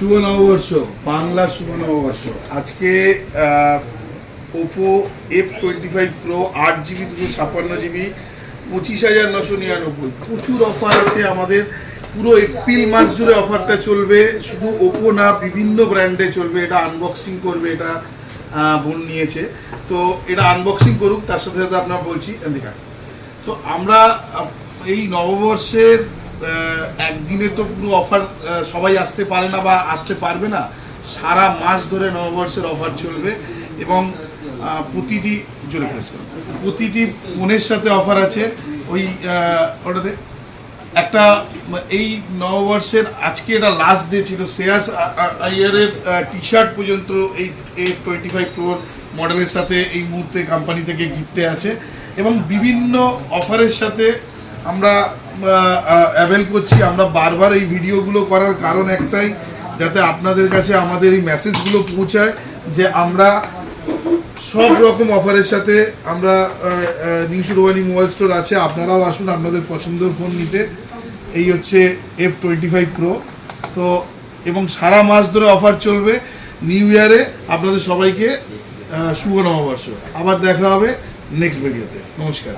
শুভ নববর্ষ, বাংলা শুভ নববর্ষ। আজকে Oppo F25 Pro 8GB 256GB 25,999। প্রচুর অফার আছে আমাদের, পুরো এপ্রিল মাস জুড়ে অফারটা চলবে। শুধু ওপো না, বিভিন্ন ব্র্যান্ডে চলবে। এটা আনবক্সিং করবে, এটা বোন নিয়েছে, তো এটা আনবক্সিং করুক, তার সাথে সাথে আপনার বলছি এদিকে। তো আমরা এই নববর্ষের একদিনে তো পুরো অফার সবাই আসতে পারে না বা আসতে পারবে না, সারা মাস ধরে নববর্ষের অফার চলবে এবং প্রতিটি ফোনের সাথে অফার আছে। ওই ওটাতে একটা এই নববর্ষের আজকে এটা লাস্ট ডে ছিল, শ্রেয়াস আইয়ারের টি শার্ট পর্যন্ত এই F25 Pro মডেলের সাথে এই মুহূর্তে কোম্পানি থেকে গিফটে আছে এবং বিভিন্ন অফারের সাথে আমরা অ্যাভেল করছি। আমরা বারবার এই ভিডিওগুলো করার কারণ একটাই, যাতে আপনাদের কাছে আমাদের এই মেসেজগুলো পৌঁছায় যে আমরা সব রকম অফারের সাথে আমরা নিউ সুরবানি মোবাইল স্টোর আছে, আপনারাও আসুন আপনাদের পছন্দের ফোন নিতে। এই হচ্ছে F25 Pro। তো এবং সারা মাস ধরে অফার চলবে। নিউ ইয়ারে আপনাদের সবাইকে শুভ নববর্ষ। আবার দেখা হবে নেক্সট ভিডিওতে। নমস্কার।